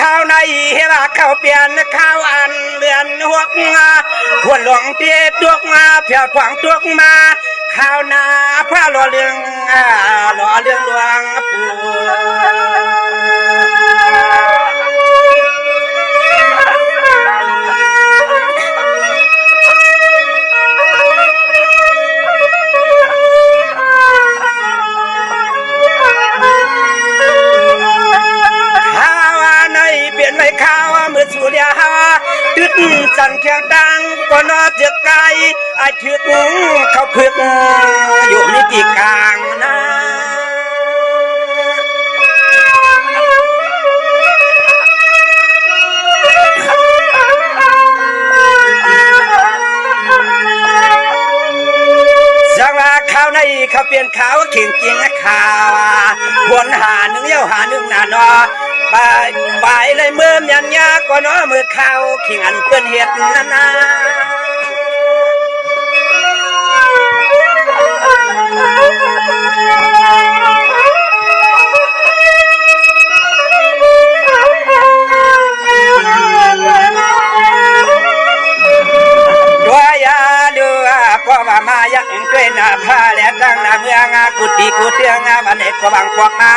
ข้าวในเฮว่าข้าวเปลี่ยนข้าวอันเดือนหกหัวหลวงเตี้ยตัวมาเพียวขวางตัวมาข้าวนาผ้าหล่อเรื่องหล่อเรื่องดวงปู่สุริยาตึกจันเคียงดังก็นอเจือกไกลไอ้ถึกเขาพึกอยู่มีกี่กลางนะจังว่าข้าวในเขาเปลี่ยนขาวเข่งจริงข่าววนหาหนึ่งเย้าหาหนึ่งน่ะเนาะไปเลยเมื่อยันยาก็น้อมือเข้าขิงอันเปื้อนเห็ดนั่นนะด้วยยาดูก็ว่ามายังด้วยหน้าผ้าและตั้งหน้าเมืองกุฏิกุเตียงวันนี้ก็บังพวกมา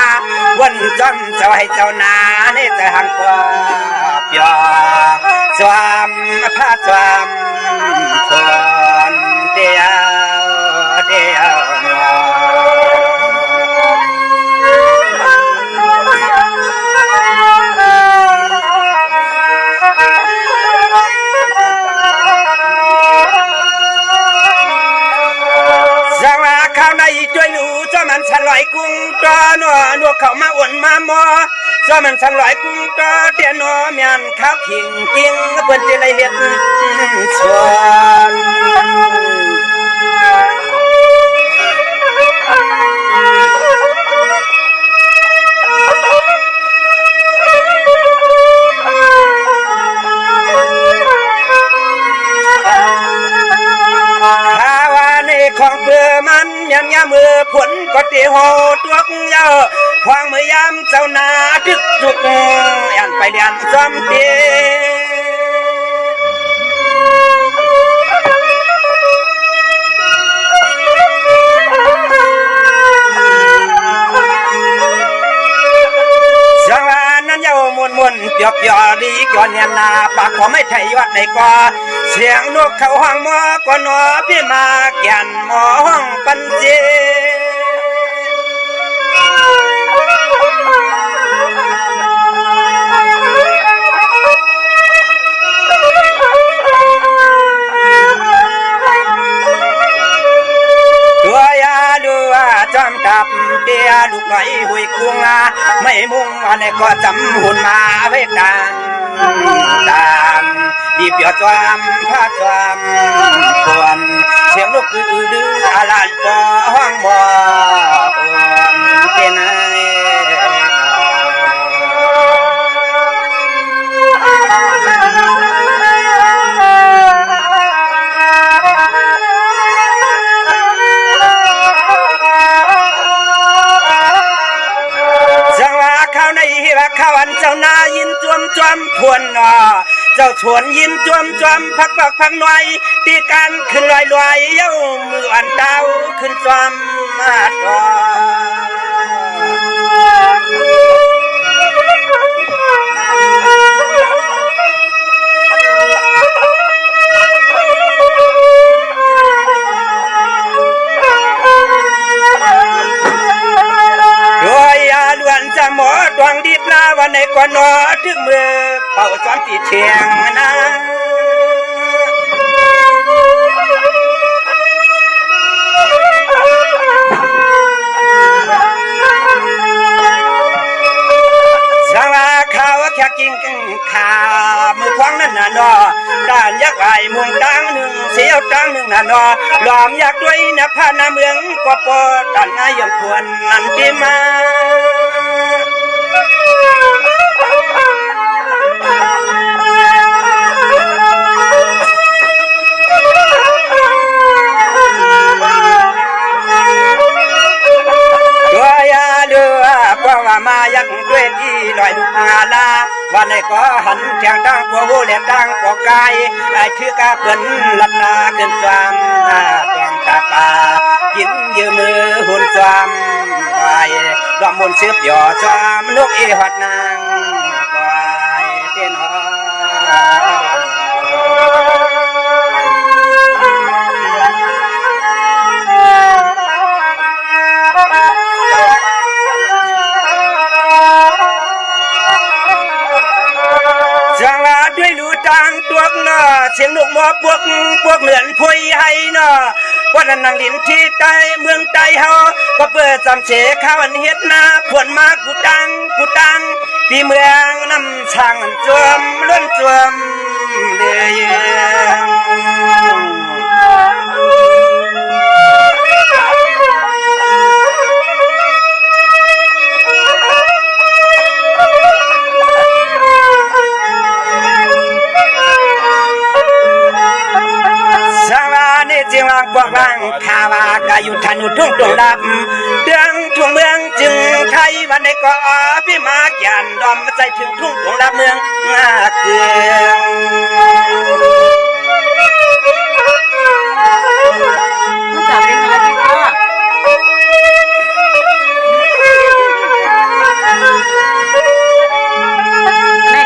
วันจนเจ้าให้เจ้านานี่จะหังปอบยอสวามพระสวามคนเดียวเดียวด้วยหนูจะมันฉันลอยกุ้งตอนัวเขามาอ่วนมาหมอจะมันฉันลอยกุ้งตอเดียนัวเมียนข้าวขิงกิ้งเปิ้นจะได้เห็ดชวนของเบื่อมันยังยามือผลก็ตีโหตัวเยอะควางมือยามเจ้านาทึกจุกยันไปเรียนซ้ำเตีจังหวะนั้นเยามวนเปียกยอดีก่อนเนี่ยนาปากก็ไม่ไทยวัดในก่อเสียงนกเขาห้องหมอก็นอพี่มาแก่นหมอห้องปันเจตัวยาดูจอมตับเดียลูกไหลหุยกุ้งไม่มุ่งอันนี้ก็จำหุ่นมาไว้กันตามดีเปียจอมพระจอมควรเสียงลูกดื้ออะไรปอห้องบ่เป็นไงข้าวันเจ้านายินจวมทวนเจ้าชวนยินจวมพักหน่อยตีกันขึ้นลอยเย้ามืออันเต้าขึ้นจวมมาดจะหมอดวงดีนาวันไหนก่อนนอถึงมือเป่าซ้อนตีเชียงนะสังอาข้าวแค่กินขามือควางนั่นน่ะนอด้านยักษ์ไหลมุงดังหนึ่งเสียวดังหนึ่งน่ะนอหลอมอยากด้วยนะพานาเมืองก็ปอตันนายยังควรนั่นที่มา ย ยักด้วยที่ลอยลูกงาลาวันไหนก็หันแทงตั้งกัวหูเลี้ยตั้งกัวกายไอ้ชื่อกาเปิ่นลัดนาเกินความตองตาปากินยืมมือหุ่นความไว้ดอกมนต์เสือบหย่อความลูกเอหัดนางไว้เต้นหอจังว่าด้วยลูตังตัวเนาะเสียงลูกหมอพวกเหมือนพวยให้เนาะว่านันนางลินที่ใต้เมืองใต้เฮาก็เปิดจำเฉข้าวอันเฮ็ดนาผวนมากูตังที่เมืองน้ำช่างจวมล้นจวมเลยจึงวางพวกร่างข่าวากายุทันุทุ่งตรงดับเดืองทุ่งเมืองจึงไทยวันใดก็พี่มาแก่นดอมใจถึงทุ่งตรงดับเมืองงาเกลืองจับเป็นอะไรพี่พ่อ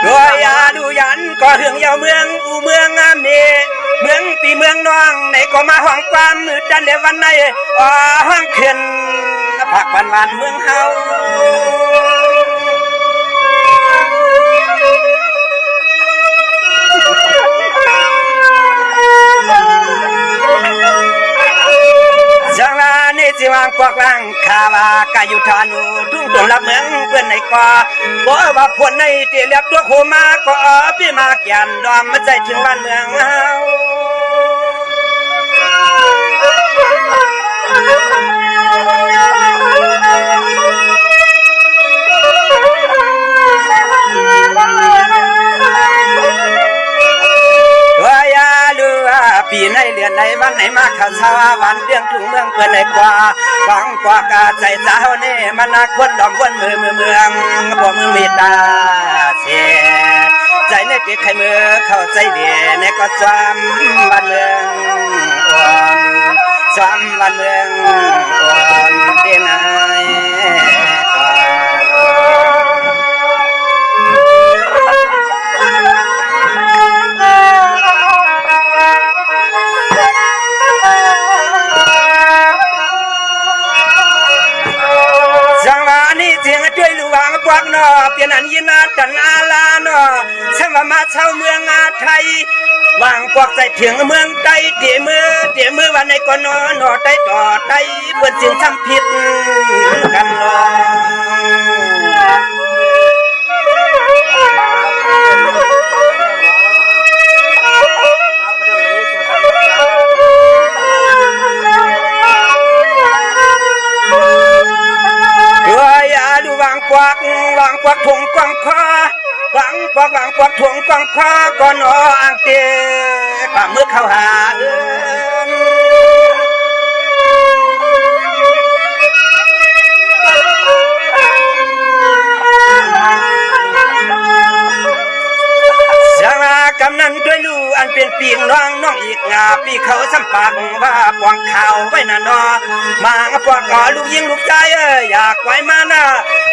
ด้วยยาดูยันก็เรื่องยาวเมืองอูเมืองงามเมเมืองปีเมืองน้องไหนก็มาห้องความมือจันเดวันในห้องขึ้นผักวันเมืองเฮาจังหวะนี้จิวางพวกร่างข่าวากายุทานุทุ่งตรงรับเมืองเพื่อนไหนก็บอกว่าพวนในเตียเรียบตัวโคมาก็พี่มาแก่นดอมมาใจถึงบ้านเมืองเฮาปีในเดือนในวันไหนมาข้าชาวันเรื่องทุ่งเมืองเพื่อนไหนกว่าฟังกว่ากาใจสาวเน่มันนักคนดอมวนมือเมืองพวกมือมีตาเสียใจในเปียกไข่มือเข้าใจเดียในก็ซ้ำวันเมืองซ้ำวันเมืองเดียนไอพวกนอเปลี่ยนอันยินาจันอาลานอช่างว่ามาเช่าเมืองอาไทยวางพวกใจถึงเมืองใต้เดี๋ยวมือวันไหนก็นอนอใต้ต่อใต้เพื่อนจึงทำผิดกันนอวางควักถุงกวางคอวางควักถุงกวางคอก่อนอ่างเตะป่ามือเข้าหากำนันด้วยลูอันเป็นปีงน้องอีกงาปีเขาสัมปากว่าปวงข่าวไว้น่ะนอมาปวงก่อลูกยิงลูกใจอยากไว้มาหน้า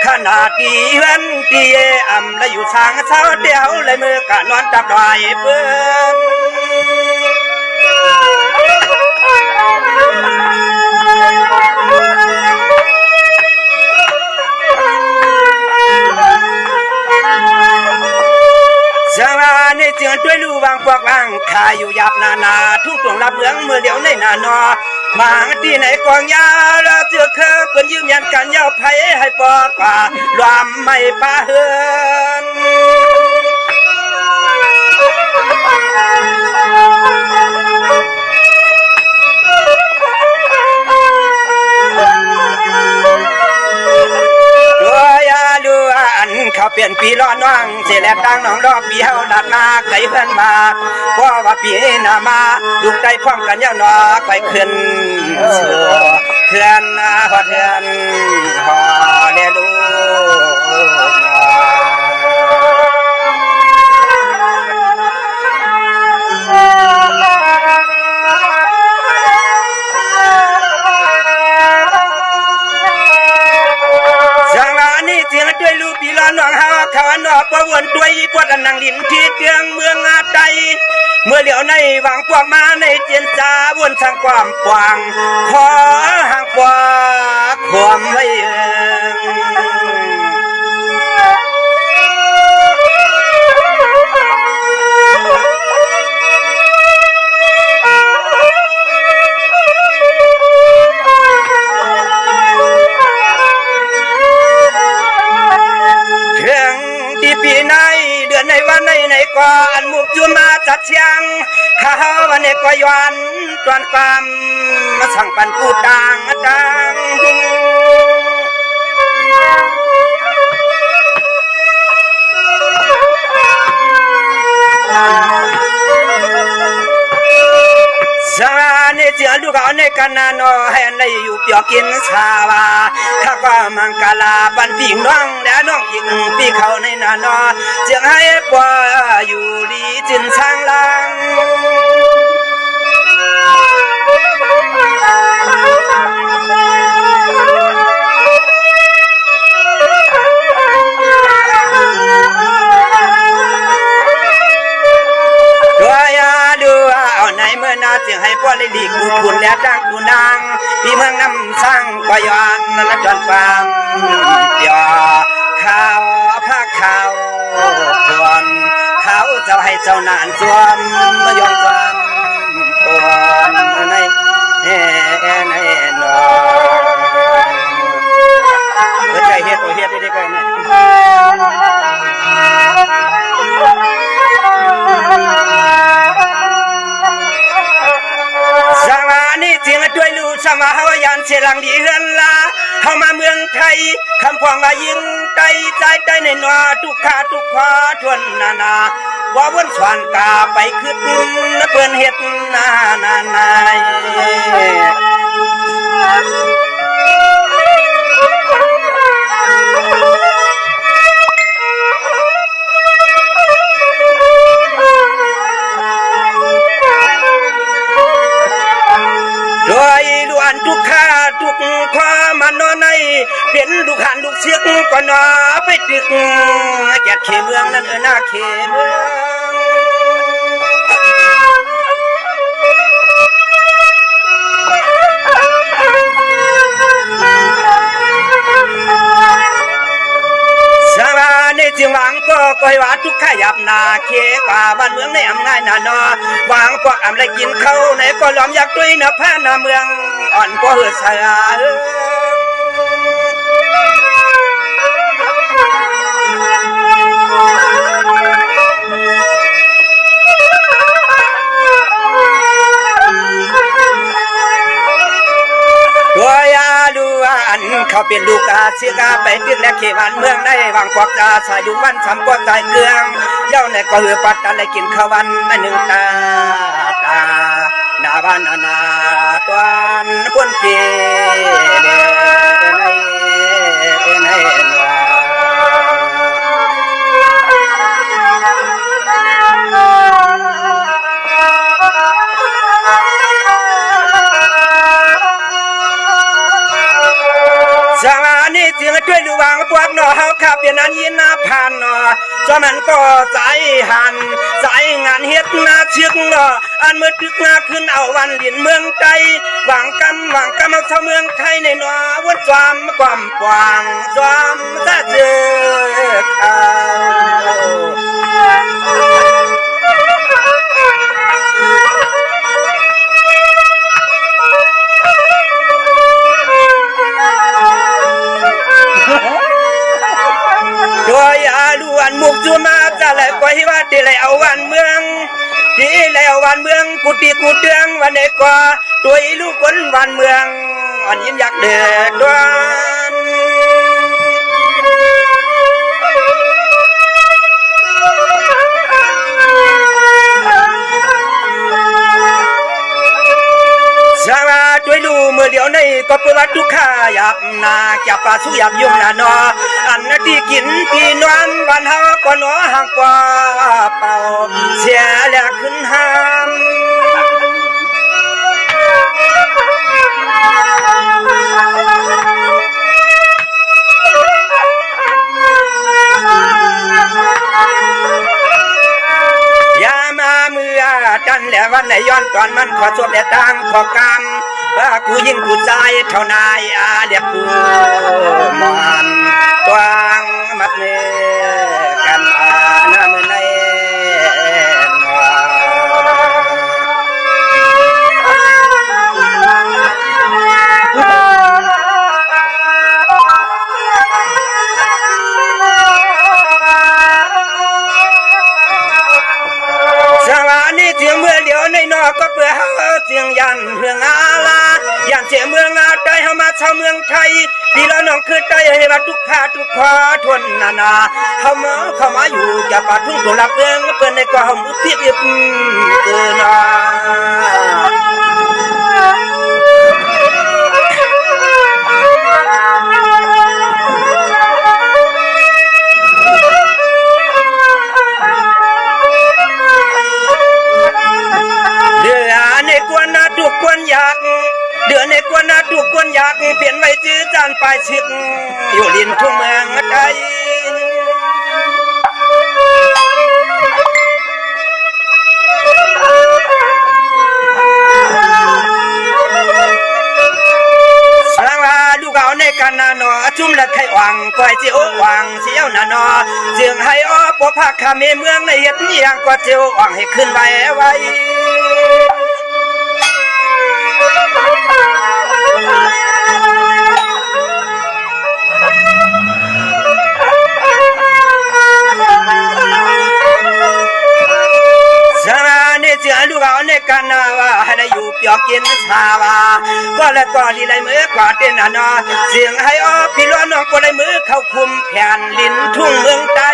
ขนาดดีเว้นดีอ่ำและอยู่ทางเช้าเดียวเลยมือกะนอนจับดอยเพื่อนจังหวะนี้จึงด้วยลูวางพวกร่างข้าอยู่หยาบนาทุ่งตวงรับเมืองเมื่อเดียวในนานอมาที่ไหนกองยาแล้วเจอเคยเพื่อนยืมยันกันยาวไผ่ให้ปอกว่าลวมไม่ป้าเฮือนเขาเปลี่ยนปีล้อน้องเสียแลบดังน้องรอบปีเฮาดัดมาไกลเพื่อนมาเพราะว่าปีหน้ามาลูกใจพร้อมกันยาวหนอไปขึ้นสู่เขื่อนหอดเขื่อนหอเดลู ลูกพี่ล้อน้องเฮาเขาอันนอกประวนตัวอีปวดอันนังลินที่เตียงเมืองอาไตเมื่อเหลียวในหวังพวกมาในเจียนจาวนทางความกว้างขอห่างกว่าความไว้ในวันในก่อนมุกจุมาจัดเชียงข้าวันในก็ย้อนตอนความมาสั่งปันกูต่างดังสาในเจ้าลูกเอาในกันนานให้ในอยู่เปียกินชาวาข้าก็มังกาลาปันปีน้องและน้องยิงปีเขาในนานอเจียงให้ปว่าอยู่ดีจินช่างลังเมื่อนาเสียงให้พ่อเลยดีกูคุณและดังกูนางที่เมืองน้ำสร้างกอยอนนั่นละจอนความเดียวข้าวผ้าข้าวควมเขาเจ้าให้เจ้านานสวมมายองความควมในในนอเฮ้ยใจเฮ็ดตัวเฮ็ดได้กันเนี่ยสวานี่เสียงด้วยลูสมาหายานเชลังดีเฮือนลาเข้ามาเมืองไทยคำพวงมายิงใจใจในนัวทุกขาทุกขวาทวนนานาว่าวนสวนกาไปขึ้นเปิ้นเฮ็ดนานายทุกข้าทุกความมันนอนในเป็นลูกหันลูกเสียกก็นอไปตึกแก่เขเมืองนั่นหน้าเขเมืองสาราในจึงหวังก็ก้อยว่าทุกข้าหยับนาเขกว่าบ้านเมืองในอำง่ายนานอหวังพวกอำไรกินเขาในก็ล้อมอยากด้วยนะพระนาเมืองอ่อนก็เหือดสายตัวยาดูอันเขาเป็นลูกอาเสียกาไปตึกและเขวันเมืองได้วางควักจาสายดูวันสำปวดใจเกลืองเย้าในก็เหือปัดอะไรกินข้าววันหนึ่งตานาบ้านนาตวนพ้นเกในสวานี่จึงด้วยดูวางพวกนอเฮาขับเปลี่ยนอันยินนาผ่านนอจอมันก็ใจหันใจงานเฮ็ดนาเชือกนออันเมื่อตึกนาขึ้นเอาวันเหรียญเมืองใจหวังกำเอาชาวเมืองไทยในนอวนความความกว้างความซาเจอเขาด้วยอาล้วนมุกจุมาจะเลยก้อยว่าที่เลยเอาวันเมืองที่แล้ววันเมืองกุฏิกุเตืองวันเด็กกว่าตัวลูกคนวันเมืองอันยิ้มอยากเดือดดวนสาราด้วยลูเมื่อเดียวในก็เปิดทุกข้าหยับนาจับปลาสุหยับยุ่งนานออันนั้นที่กินพี่นวลวันเฮาก็หนอห่างกว่าเป่าเสียแล้วขึ้นห้าม ตอนมันขอจบแต่ตั้งขอกรรมว่ากูยิ่งกูใจเท่านายเดี๋ยวกูมันตวงมัดเนกันน้ำในเสียงเมื่อเดียวในนอกก็เปื่อเสียงยันเมืองอาลายันเสียเมืองอาใจเฮามาชาวเมืองไทยปีละน้องคือใจให้ว่าทุกข้าทุกขอทนนาเฮามาอยู่จะปาทุ่งตัวลับเมืองเปิ้นในก็เฮามุทิพเกินทุกคนอยากเดือนในกวนนาทุกคนอยากเปลี่ยนไว้จื้อจานปลายชิกอยู่ลินทุ่งเมืองไทยสร้างว่าดูเขาในกันนาหนอจุ่มละไข่หวังก้อยเจียวหวังเสียวนาหนอเสียงให้อ้อปอพักขาเมเมืองในเฮ็ดอย่างกว่าเจียวหวังให้ขึ้นไว้เสือลูกเอาในกันนาว่าให้ได้อยู่เปียกกินชาวาก็แล้วก็ลีไรมือกว่าเต้นนอเสียงให้อ้อพี่ล้อน้องก็ได้มือเข้าคุมแผ่นลิ้นทุ่งเมืองใต้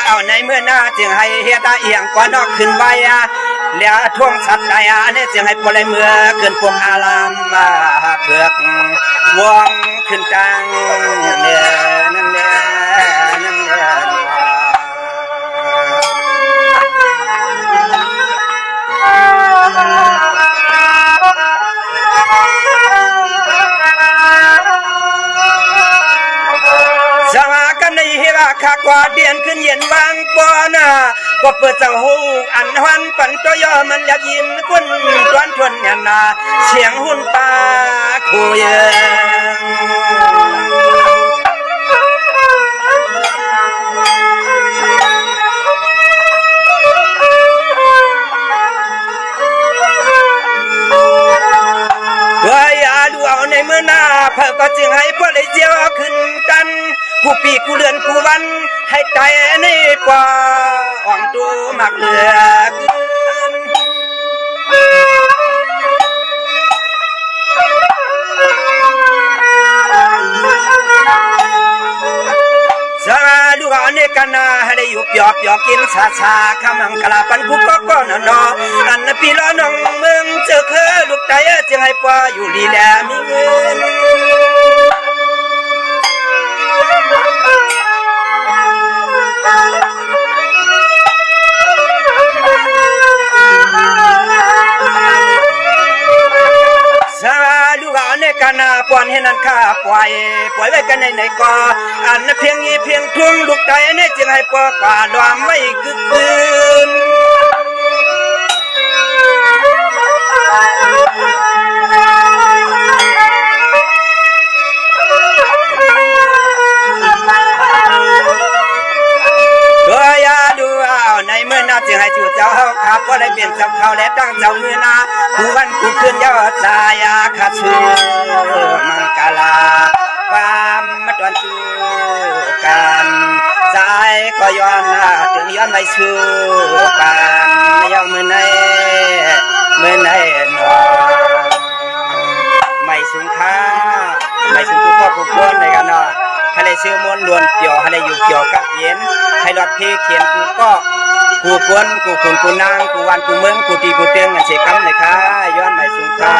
เอาในเมื่อหน้าจึงให้เฮียตาเอียงก่อนนอกขึ้นไว้แล้วท่วงสัตว์ใดเนี่ยจึงให้ปลายเมื่อขึ้นพวกอารามเผือกวงขึ้นจังเนี่ยนั่นเนี่ยนั่นเนี่ยสมากันในเฮราคากว่าเดียนขึ้นเย็นวางปอนาก็เปิดเจ้าหูอันหันปันตัวยอมันอยากยินคนตวนทวนยันนาเสียงหุ่นปลาคุยดูเอาในเมื่อหน้าเพื่อก็จึงให้พวกได้เจียวขึ้นกันกูปีกูเลือนกูวันให้ใจในกว่าอ่องตัวมากเหลือเกินสาดูเอาในกันนาให้ได้อยู่เปียกกินชาคำหังกลาปันกูก็นออันปีล้อน้องเมืองเจอเคยลูกใจจึงให้ปว่าอยู่ลีแลมีเงินสาดูเอาในกันนาปอนให้นั่นข้าปล่อยไว้กันในก็อันเพียงยี่เพียงทุ่งลูกใจเนี่ยจึงให้ปว่ากว่าดวมไม่กึกกืนในเมื่อนาจึงให้จู่เจ้าขับว่าได้เปลี่ยนเจ้าเขาและตั้งเจ้าเมื่อนาผู้วันผู้คืนยอดสายาขาชูมังกลาความมาตอนสู้กันใจก็ย้อนถึงย้อนไปสู้กันยอมมือในหนอไม่สูงค่าไม่สูงผู้พ่อผู้ป้วนในกันเนาะให้ได้ซื้อมวนล้วนเกี่ยวให้ได้อยู่เกี่ยวกับเย็นให้รอดเพเขียนกูก็กูกวนกูคุณกูนางกูวันกูเมืองกูตีกูเตียงกันเสกคำเลยค่ะย้อนไม่สูงค่า